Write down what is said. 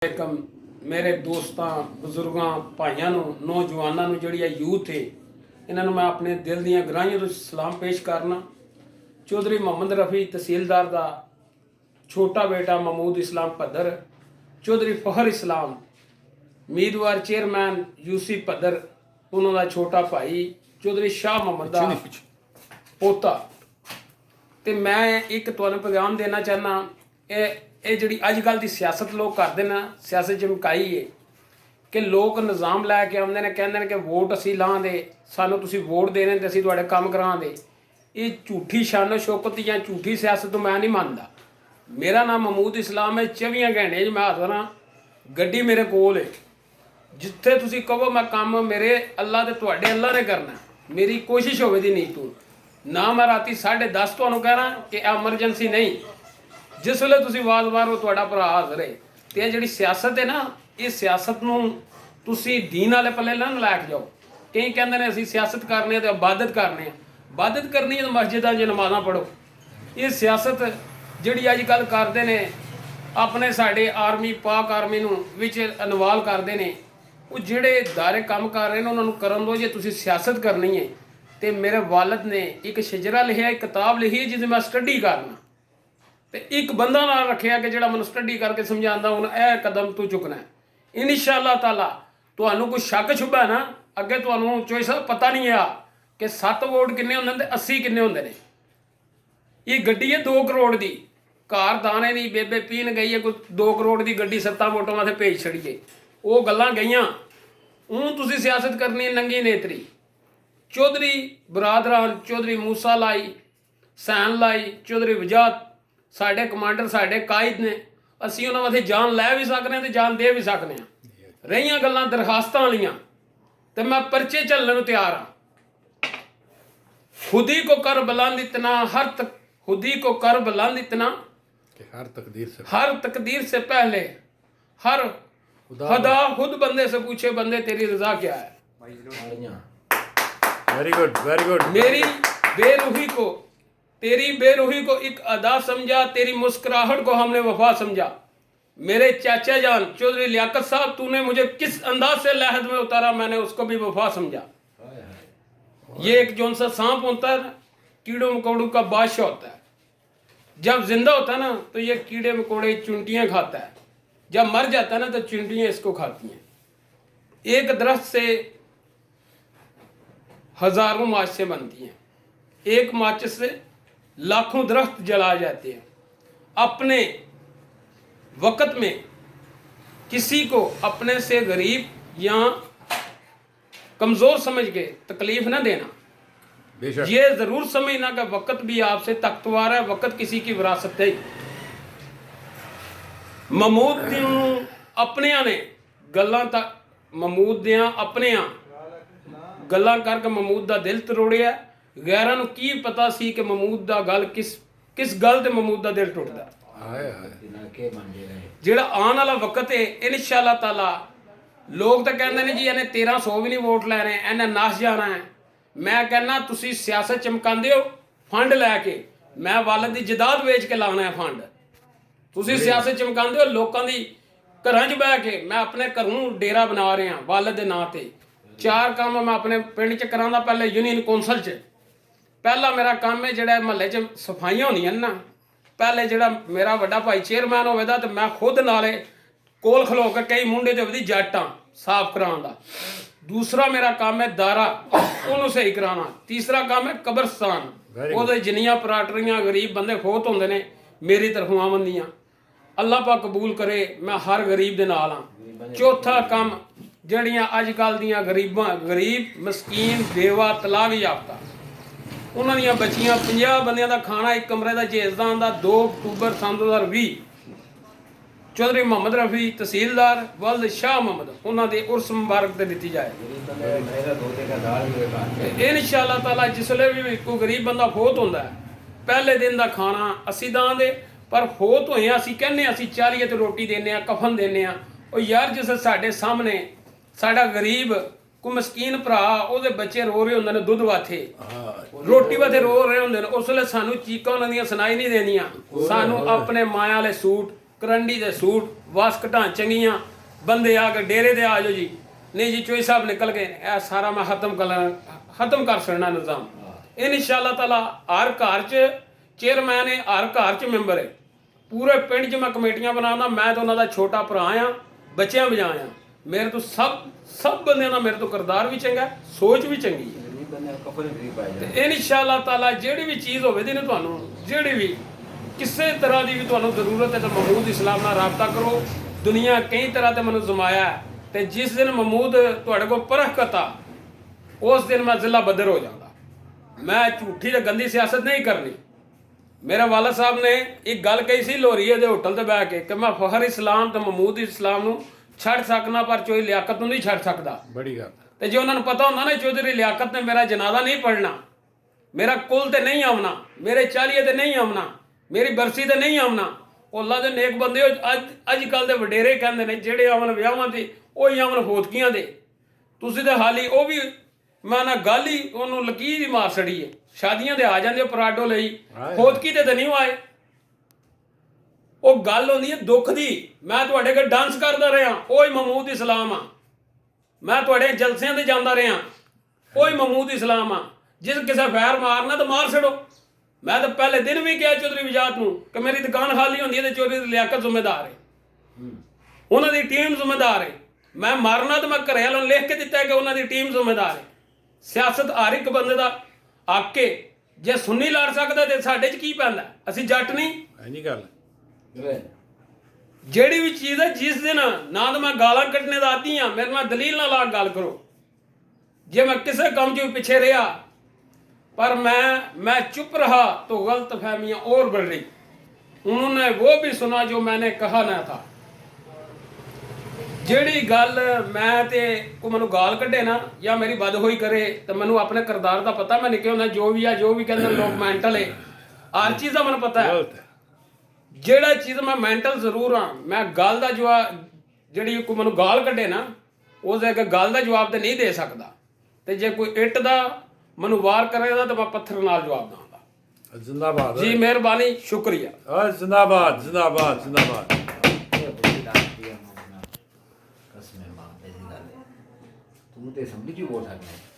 ਵਾਲੇਕਮ मेरे दोस्तों बजुर्गों भाइयों नौजवानों जी यूथ है इन्होंने मैं अपने दिल दी गहराइयों तो सलाम पेश करना। चौधरी मोहम्मद रफ़ी तहसीलदार का छोटा बेटा महमूद इस्लाम पद्धर, चौधरी फखर इस्लाम उम्मीदवार चेयरमैन यूसी पद्धर, उन्होंने छोटा भाई चौधरी शाह मोहम्मद का पोता। तो मैं एक तुहानू पैगाम देना चाहना, ये जी अजकल की सियासत लोग करते हैं, सियासत चमकाई है कि लोग निज़ाम लैके आते हैं, कहते हैं कि वोट असी लाँ दे, सानू तुसी वोट देने तो असी तुहाडे काम करा दे। ये झूठी शानो शौकत या झूठी सियासत मैं नहीं मानता। मेरा नाम महमूद इस्लाम है, 24 घंटे मैं हाज़र हाँ, गड्डी मेरे कोल है, जिथे तुसी कहो मैं काम मेरे अल्लाह ते तुहाडे अल्लाह ने करना। मेरी कोशिश होवे दी नहीं तू ना मैं राती 10:30 तुहानू कह रहा कि एमरजेंसी नहीं, जिस वे तुम आवाज़ मारो तुहाडा भरा हाज़र है। तो यह जी सियासत है ना, ये सियासत नूं तुसी दीन वाले पल्ले ना लैके जाओ। कई कहते हैं असीं सियासत करने तो इबादत करने, इबादत करनी है तो मस्जिदां च नमाज़ां पढ़ो। ये सियासत जिहड़ी अजकल करते हैं, अपने साडे आर्मी पाक आर्मी नूं विच इनवाल्व करते हैं, वो जिहड़े दायरे काम कर रहे हैं उन्होंने करन दो। जे तुसी सियासत करनी है तो मेरे वालद ने एक शजरा लिखिया, एक किताब लिखी है जिसे मैं स्टडी करना, तो एक बंदा नाल रखिया कि जिहड़ा मैनूं स्टडी करके समझाता हुण यह कदम तू चुकना है। इंशाअल्लाह ताला तुहानूं कोई शक छुबा ना, अगे तुहानूं चोई साहब पता नहीं है कि 7 वोट किन्ने हुंदे ते 80 किन्ने हुंदे ने। ये गड्डी है 2 करोड़ की, घर दाने दी बेबे पीन गई है, कोई 2 करोड़ की गड्डी 7 वोटों वास्ते भेज छड़ीए। वो गल्लां गईयां, हूँ तुसीं सियासत करनी है नंगी नेतरी। चौधरी बरादरान चौधरी मूसा लाई, सैन लाई, चौधरी वजात साढ़े कमांडर साढ़े कायद ने, असी उन्होंने वास्ते जान लै भी सकने तो जान दे भी सकने। रही गल्लां दरखास्तां वालियां तो मैं परचे झल्लण नूं तैयार हाँ। खुदी को कर बुलंद इतना खुदी को कर बुलंद इतना कि हर तकदीर से पहले हर खुदा खुद बंदे से पूछे बंदे तेरी रजा क्या है। Very good very good. मेरी बेरूही को तेरी बेरूही को एक अदा समझा, तेरी मुस्कुराहट को हमने वफा समझा। मेरे चाचा जान चौधरी लियाकत साहब, तूने मुझे किस अंदाज से लहद में उतारा, मैंने उसको भी वफा समझा। ये एक जौन सा सांप होता है ना, कीड़ों मकोड़ों का बादशाह होता है। जब जिंदा होता है ना तो ये कीड़े मकोड़े चुंटियाँ खाता है, जब मर जाता है ना तो चुंटियाँ इसको खाती हैं। एक दरख्त से हजारों माचिसें बनती हैं, एक माचिस से लाखों दरख्त जला जाते हैं। अपने वक़्त में किसी को अपने से गरीब या कमज़ोर समझ के तकलीफ ना देना। ये ज़रूर समझना कि वक़्त भी आपसे तख्तवार है, वक़्त किसी की विरासत है। महमूद दियां अपनियां ने गल्लां तक महमूद दियां अपनियां गल्लां करके महमूद का दिल तरोड़िया। गैरां नूं की पता सी कि महमूद का गल किस गल ते महमूद का दिल टुटदा। जिहड़ा आने वाला वक्त है इंशाअल्लाह ताला, लोग तो कहते हैं जी इन्हें 1300 भी नहीं वोट लैने, इन्हें नस जाना है। मैं कहना तुसी सियासत चमकांदे हो फंड लैके, मैं वालद की जदाद वेच के लाना है फंड। तुसी सियासत चमकांदे हो लोगों की घरां च बह के, मैं अपने घरों डेरा बना रहा वालद के नाँ ते। 4 काम मैं अपने पिंड च करांदा। पहले यूनियन कौंसल च पहला मेरा काम है जिहड़ा महल्ले च सफाइयां होंदियां ना, पहले जिहड़ा मेरा वड्डा भाई चेयरमैन होवेगा तो मैं खुद नाले कोल खलो के कई मुंडे ते वधी जट्टां साफ कराउण दा। दूसरा मेरा काम है दारा, उन्होंने सही कराना। तीसरा काम है कब्रस्तान, वो जिन्नियां पराटरियां गरीब बंदे खोत होंदे ने मेरी तरफों आमंदियां, अल्लाह पाक कबूल करे, मैं हर गरीब दे नाल हां। चौथा काम जड़ियां अजकल दियां गरीब मस्कीन बेवा तलाक याफ्ता उन्होंने बच्चियां 50 बंदियां का खाना एक कमरे का जेजदा आंदा। 2 अक्तूबर सन 2020 चौधरी मोहम्मद रफ़ी तहसीलदार वल्द शाह मोहम्मद उन्होंने उर्स मुबारक से दी जाए। इंशाअल्लाह ताला जिसले भी कोई गरीब बंदा फोत होंदा है, पहले दिन का खाना असी दां दे, पर फोत होए असी कहने असी चालीए तो रोटी देने, कफन देने। और यार जिस साडे सामने साडा गरीब कोई मस्कीन भरा ਉਹਦੇ बच्चे रो रहे होंगे दुध वाथे रोटी वाथे रो रहे होंगे, उस वे सानू चीकां उन्होंने सुनाई नहीं देनियां। सानू अपने माया वाले सूट करंडी दे सूट ਵਾਸਕਟਾਂ ਚੰਗੀਆਂ ਬੰਦੇ ਆ ਕੇ ਡੇਰੇ ਤੇ ਆ ਜਾਓ ਜੀ, ਨਹੀਂ ਜੀ ਚੋਈ ਸਾਹਿਬ ਨਿਕਲ ਗਏ, ਇਹ ਸਾਰਾ ਮੈਂ ਖਤਮ ਕਰ ਸਕਣਾ ਨਿਜ਼ਾਮ। ਇਨਸ਼ਾਅੱਲਾ ਤਾਲਾ ਹਰ ਘਰ 'ਚ ਚੇਅਰਮੈਨ ਹੈ, ਹਰ ਘਰ 'ਚ ਮੈਂਬਰ ਹੈ, ਪੂਰੇ ਪਿੰਡ 'ਚ ਮੈਂ ਕਮੇਟੀਆਂ ਬਣਾਉਣਾ। ਮੈਂ ਤਾਂ ਉਹਨਾਂ ਦਾ ਛੋਟਾ ਭਰਾ ਆ, ਬੱਚਿਆਂ ਵਜਾ ਆ। ਮੇਰੇ ਤੋਂ ਸਭ ਬੰਦਿਆਂ ਦਾ ਮੇਰੇ ਤੋਂ ਕਿਰਦਾਰ ਵੀ ਚੰਗਾ, ਸੋਚ ਵੀ ਚੰਗੀ ਹੈ। ਤੇ ਇਨਸ਼ਾਅੱਲਾ ਤਾਲਾ ਜਿਹੜੀ ਵੀ ਚੀਜ਼ ਹੋਵੇ ਦੀ ਨੇ ਤੁਹਾਨੂੰ, ਜਿਹੜੀ ਵੀ ਕਿਸੇ ਤਰ੍ਹਾਂ ਦੀ ਵੀ ਤੁਹਾਨੂੰ ਜ਼ਰੂਰਤ ਹੈ ਤਾਂ ਮਹਿਮੂਦ ਇਸਲਾਮ ਨਾਲ ਰਾਬਤਾ ਕਰੋ। ਦੁਨੀਆ ਕਈ ਤਰ੍ਹਾਂ ਤੇ ਮੈਨੂੰ ਜ਼ਮਾਇਆ, ਤੇ ਜਿਸ ਦਿਨ ਮਹਿਮੂਦ ਤੁਹਾਡੇ ਕੋਲ ਪਰਖ ਕਤਾ, ਉਸ ਦਿਨ ਮੈਂ ਜ਼ਿਲ੍ਹਾ ਬੱਦਰ ਹੋ ਜਾਂਦਾ। ਮੈਂ ਝੂਠੀ ਤੇ ਗੰਦੀ ਸਿਆਸਤ ਨਹੀਂ ਕਰਨੀ। ਮੇਰੇ ਵਾਲਾ ਸਾਹਿਬ ਨੇ ਇੱਕ ਗੱਲ ਕਹੀ ਸੀ ਲੋਰੀਏ ਦੇ ਹੋਟਲ ਤੇ ਬਹਿ ਕੇ ਕਿ ਮੈਂ ਫਖਰ ਇਸਲਾਮ ਤੇ ਮਹਿਮੂਦ ਇਸਲਾਮ ਨੂੰ ਛੱਡ ਸਕਣਾ, ਪਰ ਚੋਈ ਲਿਆਕਤ ਨੂੰ ਨਹੀਂ ਛੱਡ ਸਕਦਾ। ਬੜੀ ਗੱਲ। ਤੇ ਜੇ ਉਹਨਾਂ ਨੂੰ ਪਤਾ ਹੁੰਦਾ ਨਾ ਚੌਧਰੀ ਲਿਆਕਤ ਨੇ ਮੇਰਾ ਜਨਾਜ਼ਾ ਨਹੀਂ ਪੜ੍ਹਨਾ, ਮੇਰਾ ਕੁਲ ਤੇ ਨਹੀਂ ਆਉਣਾ, ਮੇਰੇ ਚਾਲੀਏ ਤੇ ਨਹੀਂ ਆਉਣਾ, ਮੇਰੀ ਬਰਸੀ ਤੇ ਨਹੀਂ ਆਉਣਾ, ਉਹ ਅੱਲਾ ਦੇ ਨੇਕ ਬੰਦੇ ਅੱਜ ਕੱਲ ਦੇ ਵਡੇਰੇ ਕਹਿੰਦੇ ਨੇ ਜਿਹੜੇ ਆਵਣ ਵਿਆਹਾਂ ਤੇ ਉਹੀ ਆਵਣ ਹੋਤਕੀਆਂ ਦੇ। ਤੁਸੀਂ ਤੇ ਹਾਲੀ ਉਹ ਵੀ ਮੈਂ ਨਾ ਗੱਲ ਹੀ ਉਹਨੂੰ ਲਕੀਰ ਹੀ ਮਾਰ ਛੜੀ ਹੈ। ਸ਼ਾਦੀਆਂ ਦੇ ਆ ਜਾਂਦੇ ਪਰਾਡੋ ਲਈ, ਹੋਤਕੀ ਤੇ ਨਹੀਂ ਆਏ। ਉਹ ਗੱਲ ਹੁੰਦੀ ਹੈ ਦੁੱਖ ਦੀ। ਮੈਂ ਤੁਹਾਡੇ ਕੋਲ ਡਾਂਸ ਕਰਦਾ ਰਿਹਾ, ਉਹ ਹੀ ਮਹਿਮੂਦ ਇਸਲਾਮ ਆ। ਮੈਂ ਤੁਹਾਡੇ ਜਲਸਿਆਂ ਤੇ ਜਾਂਦਾ ਰਿਹਾ, ਉਹ ਹੀ ਮਹਿਮੂਦ ਇਸਲਾਮ ਆ। ਜਿਸ ਕਿਸੇ ਫੈਰ ਮਾਰਨਾ ਤਾਂ ਮਾਰ ਛੜੋ। ਮੈਂ ਤਾਂ ਪਹਿਲੇ ਦਿਨ ਵੀ ਕਿਹਾ ਚੌਧਰੀ ਵਿਜਾਤ ਨੂੰ ਕਿ ਮੇਰੀ ਦੁਕਾਨ ਖਾਲੀ ਹੁੰਦੀ ਹੈ ਤੇ ਚੌਧਰੀ ਦੀ ਲਿਆਕਤ ਜ਼ਿੰਮੇਦਾਰ ਹੈ, ਉਹਨਾਂ ਦੀ ਟੀਮ ਜ਼ਿੰਮੇਦਾਰ ਹੈ। ਮੈਂ ਮਾਰਨਾ ਤਾਂ ਮੈਂ ਘਰੇ ਵਾਲੋਂ ਲਿਖ ਕੇ ਦਿੱਤਾ ਕਿ ਉਹਨਾਂ ਦੀ ਟੀਮ ਜ਼ਿੰਮੇਦਾਰ ਹੈ। ਸਿਆਸਤ ਹਰ ਇੱਕ ਬੰਦੇ ਦਾ ਹੱਕ ਹੈ। ਜੇ ਸੁੰਨੀ ਲੜ ਸਕਦਾ ਤੇ ਸਾਡੇ 'ਚ ਕੀ ਪੈਂਦਾ? ਅਸੀਂ ਜੱਟ ਨਹੀਂ। ਨਹੀਂ ਗੱਲ। ਜਿਹੜੀ ਵੀ ਚੀਜ਼ ਹੈ ਜਿਸ ਦਿਨ ਨਾ ਤਾਂ ਮੈਂ ਗਾਲਾਂ ਕੱਢਣੇ ਦਾ ਆਦੀ ਹਾਂ, ਮੇਰੇ ਨਾਲ ਦਲੀਲ ਨਾਲ ਲਾ ਗੱਲ ਕਰੋ। ਜੇ ਮੈਂ ਕਿਸੇ ਕੰਮ 'ਚ ਵੀ ਪਿੱਛੇ ਰਿਹਾ पर मैं चुप रहा तो गलत फहमियाँ और बढ़ रही। उन्होंने वो भी सुना जो मैंने कहा ना था। ਜਿਹੜੀ ਗੱਲ ਮੈਂ ਤੇ ਕੋ ਮੈਨੂੰ ਗਾਲ ਕੱਢੇ ਨਾ ਜਾਂ ਮੇਰੀ ਬਦ ਹੋਈ ਕਰੇ ਤਾਂ ਮੈਨੂੰ ਆਪਣੇ ਕਿਰਦਾਰ ਦਾ ਪਤਾ। ਮੈਂ ਨਿੱਕੇ ਹੁੰਦਾ ਜੋ ਵੀ ਕਹਿੰਦੇ ਲੋਕ ਮੈਂਟਲ ਹੈ, ਹਰ ਚੀਜ਼ ਦਾ ਮੈਨੂੰ ਪਤਾ ਹੈ। ਜਿਹੜਾ ਚੀਜ਼ ਮੈਂ ਮੈਂਟਲ ਜ਼ਰੂਰ ਹਾਂ। ਮੈਂ ਗੱਲ ਦਾ ਜਵਾਬ ਜਿਹੜੀ ਕੋ ਮੈਨੂੰ ਗਾਲ ਕੱਢੇ ਨਾ ਉਸ ਦੇ ਗੱਲ ਦਾ ਜਵਾਬ ਤੇ ਨਹੀਂ ਦੇ ਸਕਦਾ। ਤੇ ਜੇ ਕੋਈ ਇੱਟ ਦਾ ਮੈਨੂੰ ਵਾਰ ਕਰੇਗਾ ਤਾਂ ਮੈਂ ਪੱਥਰ ਨਾਲ ਜਵਾਬ ਦਾਂਗਾ। ਜ਼ਿੰਦਾਬਾਦ ਜੀ, ਮਿਹਰਬਾਨੀ, ਸ਼ੁਕਰੀਆ। ਜ਼ਿੰਦਾਬਾਦ ਜ਼ਿੰਦਾਬਾਦ ਜ਼ਿੰਦਾਬਾਦ। ਤੂੰ ਤੇ ਅਸੈਂਬਲੀ 'ਚ ਬੋਲ ਸਕਦਾ।